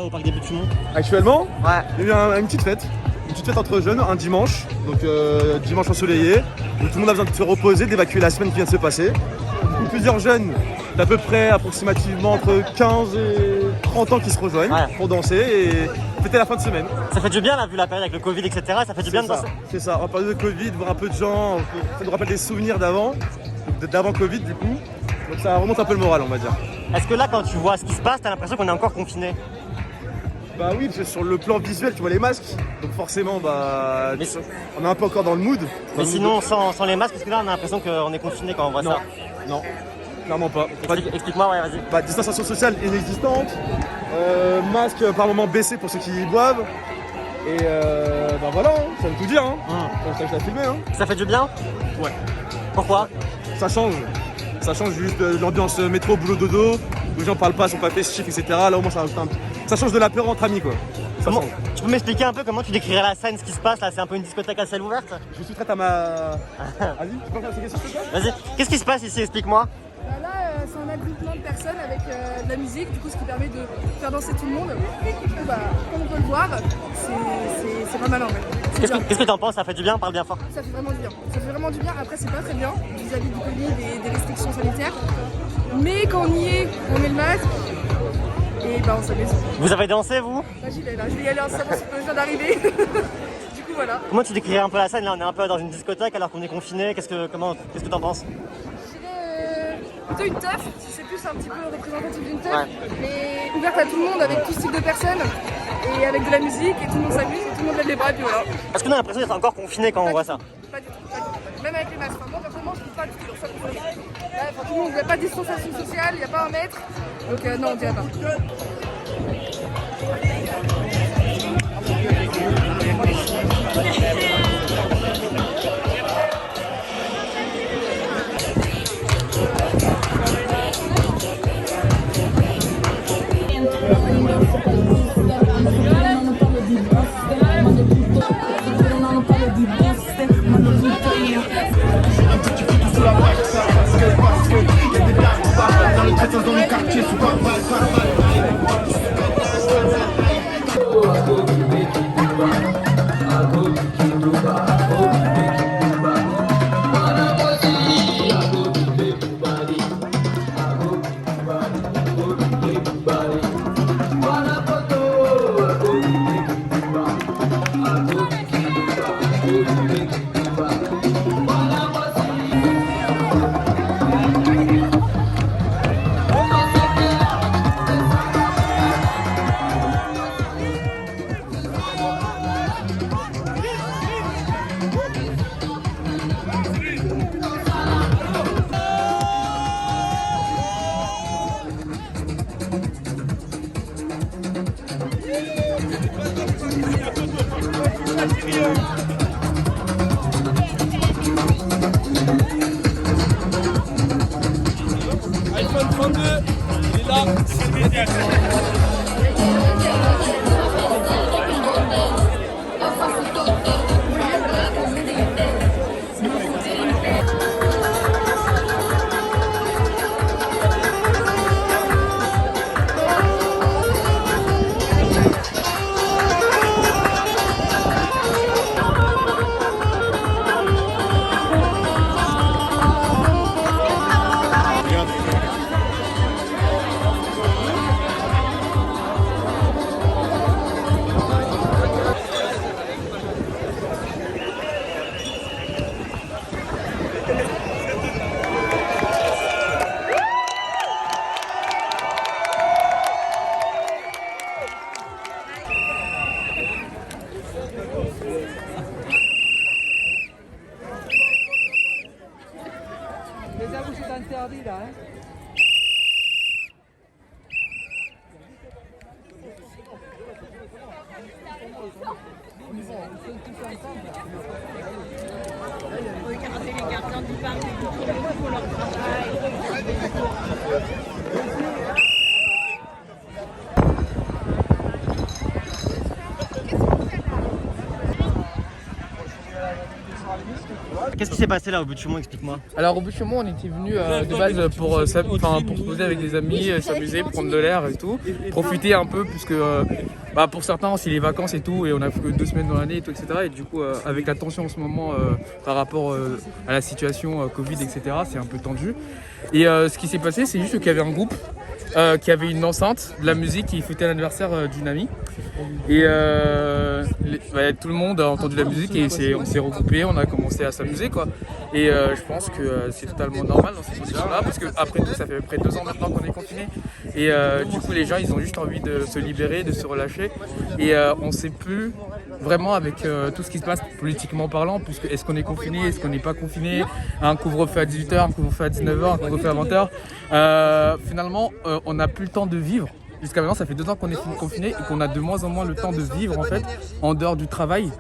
au parc des Buttes-Chaumont? Actuellement, Ouais. il y a eu une petite fête. Une petite fête entre jeunes, un dimanche, donc dimanche ensoleillé, où tout le monde a besoin de se reposer, d'évacuer la semaine qui vient de se passer. Donc, plusieurs jeunes d'à peu près approximativement entre 15 et 30 ans qui se rejoignent pour danser et fêter la fin de semaine. Ça fait du bien là, vu la période avec le Covid, etc. Ça fait du bien de danser. C'est ça, en période de Covid, voir un peu de gens, ça nous rappelle des souvenirs d'avant Covid du coup. Donc ça remonte un peu le moral, on va dire. Est-ce que là, quand tu vois ce qui se passe, t'as l'impression qu'on est encore confiné? Bah oui, parce que sur le plan visuel, tu vois les masques, donc forcément, bah, on est un peu encore dans le mood. Mais sinon, sans les masques, parce que là, on a l'impression qu'on est confiné quand on voit ça. Non, clairement pas. Explique-moi, ouais, vas-y. Bah, distanciation sociale inexistante, masque par moment baissé pour ceux qui boivent, et bah voilà, ça veut tout dire, hein. Comme ça que je l'ai filmé, hein. Ça fait du bien? Ouais. Pourquoi? Ça change juste l'ambiance métro, boulot, dodo, où les gens parlent pas, sont pas festifs, etc. Là au moins ça rajoute un petit... Ça change de la peur entre amis quoi. Tu peux m'expliquer un peu comment tu décrirais la scène, ce qui se passe là? C'est un peu une discothèque à ciel ouvert? Je suis traite à ma... Vas-y, tu peux faire ces questions, s'il te plaît? Vas-y, qu'est-ce qui se passe ici? Explique-moi. Là, c'est un attroupement de personnes avec de la musique, du coup, ce qui permet de faire danser tout le monde. Du coup, bah, comme on peut le voir, c'est pas mal en fait. Qu'est-ce que t'en penses? Ça fait du bien? Parle bien fort. Ça fait vraiment du bien. Ça fait vraiment du bien. Après, c'est pas très bien vis-à-vis du Covid et des restrictions sanitaires. Mais quand on y est, on met le masque et bah on s'amuse. Vous avez dansé vous? Là, j'y vais là. Je vais y aller incessamment sous peu, je viens d'arriver. Du coup, voilà. Comment tu décrirais un peu la scène? Là, on est un peu dans une discothèque alors qu'on est confiné. Qu'est-ce que t'en penses? Plutôt une teuf, c'est plus un petit peu représentatif d'une teuf, mais ouverte à tout le monde avec tout style de personnes et avec de la musique et tout le monde s'amuse et tout le monde lève les bras et puis voilà. Est-ce qu'on a l'impression d'être encore confiné quand on voit ça? Pas du tout, pas du tout. Même avec les masques. Enfin, moi personnellement je trouve pas du tout ça confiné. Là, tout le monde, il n'y a pas de distanciation sociale, il n'y a pas un mètre, donc non on dirait pas. Dans le quartier, sous par balle. iPhone 32, il est là. Les avous, c'est interdit là. Hein. Regardez les gardiens du parc qui font leur travail. Qu'est-ce qui s'est passé là au bout de Chaumont, explique-moi. Alors au bout de Chaumont, on était venu de base pour se poser avec des amis, s'amuser, prendre de l'air et tout, profiter un peu puisque pour certains c'est les vacances et tout et on a que 2 semaines dans l'année et tout, etc. Et du coup avec la tension en ce moment par rapport à la situation Covid, etc. c'est un peu tendu. Et ce qui s'est passé, c'est juste qu'il y avait un groupe qui avait une enceinte, de la musique, qui fêtait l'anniversaire d'une amie. Et tout le monde a entendu la musique et on s'est regroupés, on a commencé à s'amuser quoi. Et je pense que c'est totalement normal dans ces conditions-là, parce que après tout, ça fait à peu près 2 ans maintenant qu'on est confinés. Et du coup, les gens, ils ont juste envie de se libérer, de se relâcher. Et on ne sait plus vraiment avec tout ce qui se passe politiquement parlant, puisque est-ce qu'on est confiné, est-ce qu'on n'est pas confiné, un couvre-feu à 18h, un couvre-feu à 19h, un couvre-feu à 20h. Finalement, on n'a plus le temps de vivre. Jusqu'à maintenant, ça fait 2 ans qu'on est confiné et qu'on a de moins en moins le temps de vivre en fait, en dehors du travail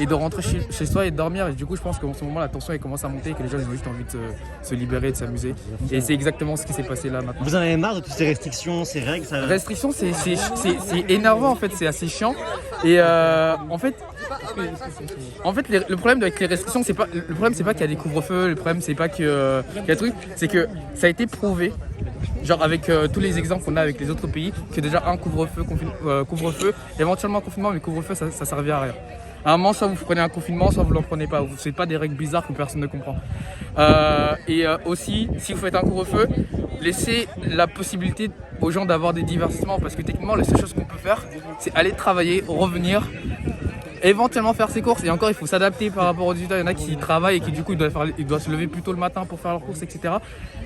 et de rentrer chez soi et de dormir. Et du coup, je pense qu'en ce moment, la tension elle commence à monter et que les gens ils ont juste envie de se libérer, de s'amuser. Et c'est exactement ce qui s'est passé là maintenant. Vous en avez marre de toutes ces restrictions, ces règles Restrictions, c'est énervant en fait, c'est assez chiant. Et en fait, le problème avec les restrictions, c'est pas qu'il y a des couvre-feux, le problème c'est pas qu'il y a des trucs, c'est que ça a été prouvé. Genre avec tous les exemples qu'on a avec les autres pays, que déjà un couvre-feu, éventuellement un confinement, mais couvre-feu ça servait à rien. À un moment, soit vous prenez un confinement, soit vous l'en prenez pas. C'est pas des règles bizarres que personne ne comprend. Aussi, si vous faites un couvre-feu, laissez la possibilité aux gens d'avoir des divertissements, parce que techniquement, la seule chose qu'on peut faire, c'est aller travailler, revenir, éventuellement faire ses courses. Et encore, il faut s'adapter par rapport aux 18 ans. Il y en a qui travaillent et qui du coup ils doivent se lever plus tôt le matin pour faire leurs courses, etc.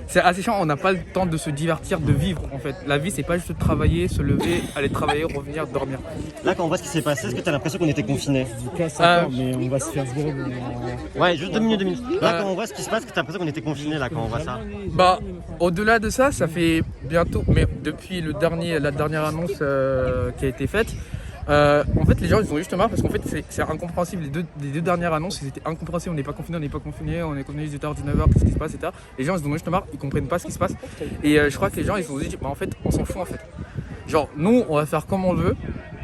C'est assez chiant, on n'a pas le temps de se divertir, de vivre en fait. La vie, c'est pas juste de travailler, se lever, aller travailler, revenir, dormir. Là, quand on voit ce qui s'est passé, est-ce que tu as l'impression qu'on était confinés? Mais on va se faire voir. Ouais, juste 2 minutes. Là, quand on voit ce qui se passe, est-ce que tu as l'impression qu'on était confinés là quand on voit ça? Au-delà de ça, ça fait bientôt, mais depuis la dernière annonce qui a été faite, en fait les gens ils ont juste marre parce qu'en fait c'est incompréhensible. Les deux dernières annonces c'était incompréhensible, on n'est pas confiné, on est confiné 18h, 19h, qu'est-ce qui se passe, etc. Les gens ils ont juste marre, ils comprennent pas ce qui se passe. Et je crois que les gens ils se sont dit en fait on s'en fout en fait. Genre nous on va faire comme on veut.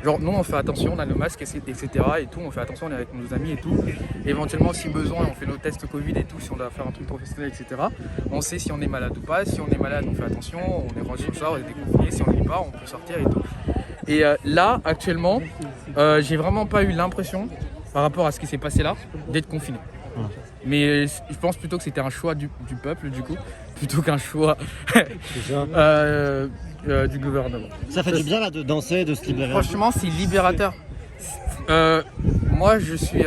Genre nous on fait attention, on a le masque etc. et tout, on fait attention, on est avec nos amis et tout. Éventuellement si besoin on fait nos tests Covid et tout, si on doit faire un truc professionnel etc. On sait si on est malade ou pas, si on est malade on fait attention, on est rangé tout ça, on est déconfiné, si on n'est pas on peut sortir et tout. Et là actuellement j'ai vraiment pas eu l'impression par rapport à ce qui s'est passé là d'être confiné. Mais je pense plutôt que c'était un choix du peuple du coup, plutôt qu'un choix du gouvernement. Ça fait du bien là de danser, de se libérer? Franchement c'est libérateur. Moi je suis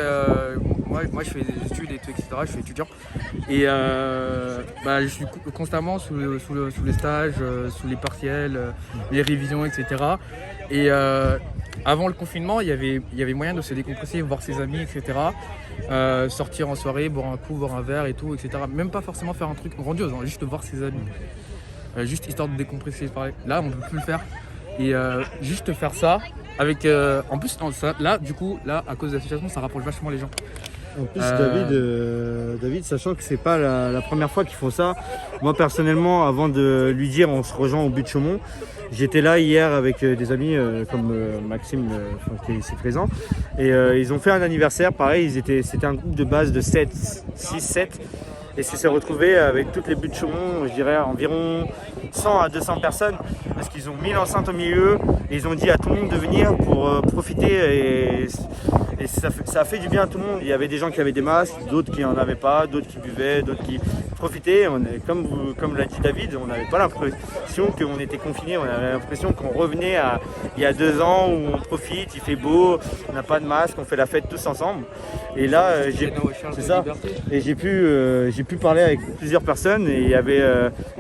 moi je fais des études et tout, etc. Je suis étudiant et je suis constamment sous les stages, sous les partiels, les révisions, etc. Et avant le confinement, il y avait moyen de se décompresser, voir ses amis, etc. Sortir en soirée, boire un coup, boire un verre et tout, etc. Même pas forcément faire un truc grandiose, hein, juste voir ses amis. Juste histoire de décompresser. Là, on ne peut plus le faire. Et juste faire ça, avec en plus, là, du coup, à cause de la situation, ça rapproche vachement les gens. En plus, David, sachant que c'est pas la première fois qu'ils font ça, moi personnellement, avant de lui dire on se rejoint au but de Chaumont, j'étais là hier avec des amis comme Maxime qui est ici présent et ils ont fait un anniversaire, pareil, c'était un groupe de base de 6, 7 et c'est s'est retrouvé avec toutes les buts de Chaumont, je dirais environ 100 à 200 personnes parce qu'ils ont mis l'enceinte au milieu et ils ont dit à tout le monde de venir pour profiter et ça a fait du bien à tout le monde. Il y avait des gens qui avaient des masques, d'autres qui n'en avaient pas, d'autres qui buvaient, d'autres qui profitaient. Comme l'a dit David, on n'avait pas l'impression qu'on était confinés, on avait l'impression qu'on revenait à il y a 2 ans où on profite, il fait beau, on n'a pas de masque, on fait la fête tous ensemble. Et là, j'ai pu parler avec plusieurs personnes et il y avait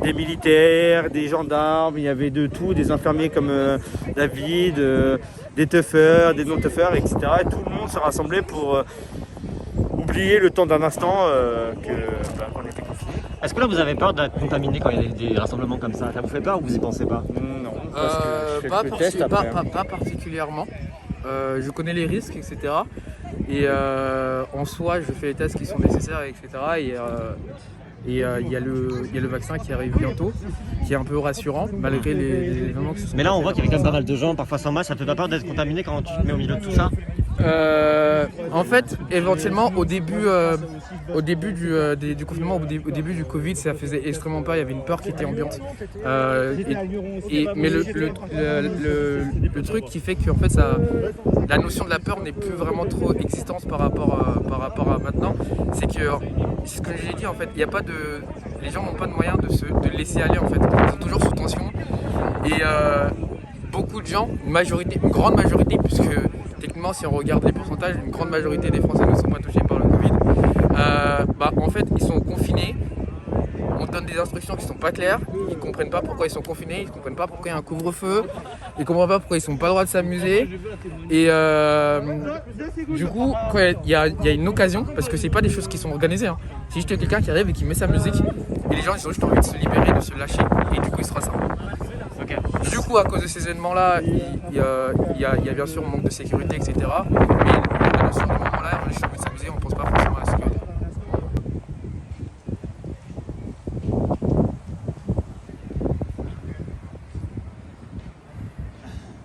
des militaires, des gendarmes, il y avait de tout, des infirmiers comme David, des teufeurs, des non-teufeurs, etc. Et tout le monde se rassemblait pour oublier le temps d'un instant qu'on était confinés. Est-ce que là vous avez peur d'être contaminé quand il y a des rassemblements comme ça? Ça vous fait peur ou vous y pensez pas? Non, parce que je fais le test après. Pas particulièrement. Je connais les risques, etc. Et en soi, je fais les tests qui sont nécessaires, etc. Et il y a le vaccin qui arrive bientôt, qui est un peu rassurant, malgré les moments qui se sont. Mais là, on voit qu'il y avait quand même pas mal de gens, parfois sans masque. Ça te fait pas peur d'être contaminé quand tu te mets au milieu de tout ça? En fait, éventuellement, au début au début du confinement, au début du Covid, ça faisait extrêmement peur. Il y avait une peur qui était ambiante. Mais le truc qui fait que en fait, la notion de la peur n'est plus vraiment trop existante par rapport à maintenant, c'est que c'est ce que j'ai dit en fait. Il y a pas les gens n'ont pas de moyen de laisser aller en fait. Ils sont toujours sous tension et beaucoup de gens, une grande majorité, puisque techniquement si on regarde les pourcentages, une grande majorité des Français ne sont pas touchés par le Covid. En fait, ils sont confinés. On donne des instructions qui sont pas claires, ils comprennent pas pourquoi ils sont confinés, ils comprennent pas pourquoi il y a un couvre-feu, ils comprennent pas pourquoi ils sont pas le droit de s'amuser. Et du coup, quand il y a une occasion, parce que c'est pas des choses qui sont organisées, hein. C'est juste quelqu'un qui arrive et qui met sa musique, et les gens ils ont juste envie de se libérer, de se lâcher, et du coup il sera ça. Okay. Du coup, à cause de ces événements-là, il y a bien sûr un manque de sécurité, etc. Mais la notion de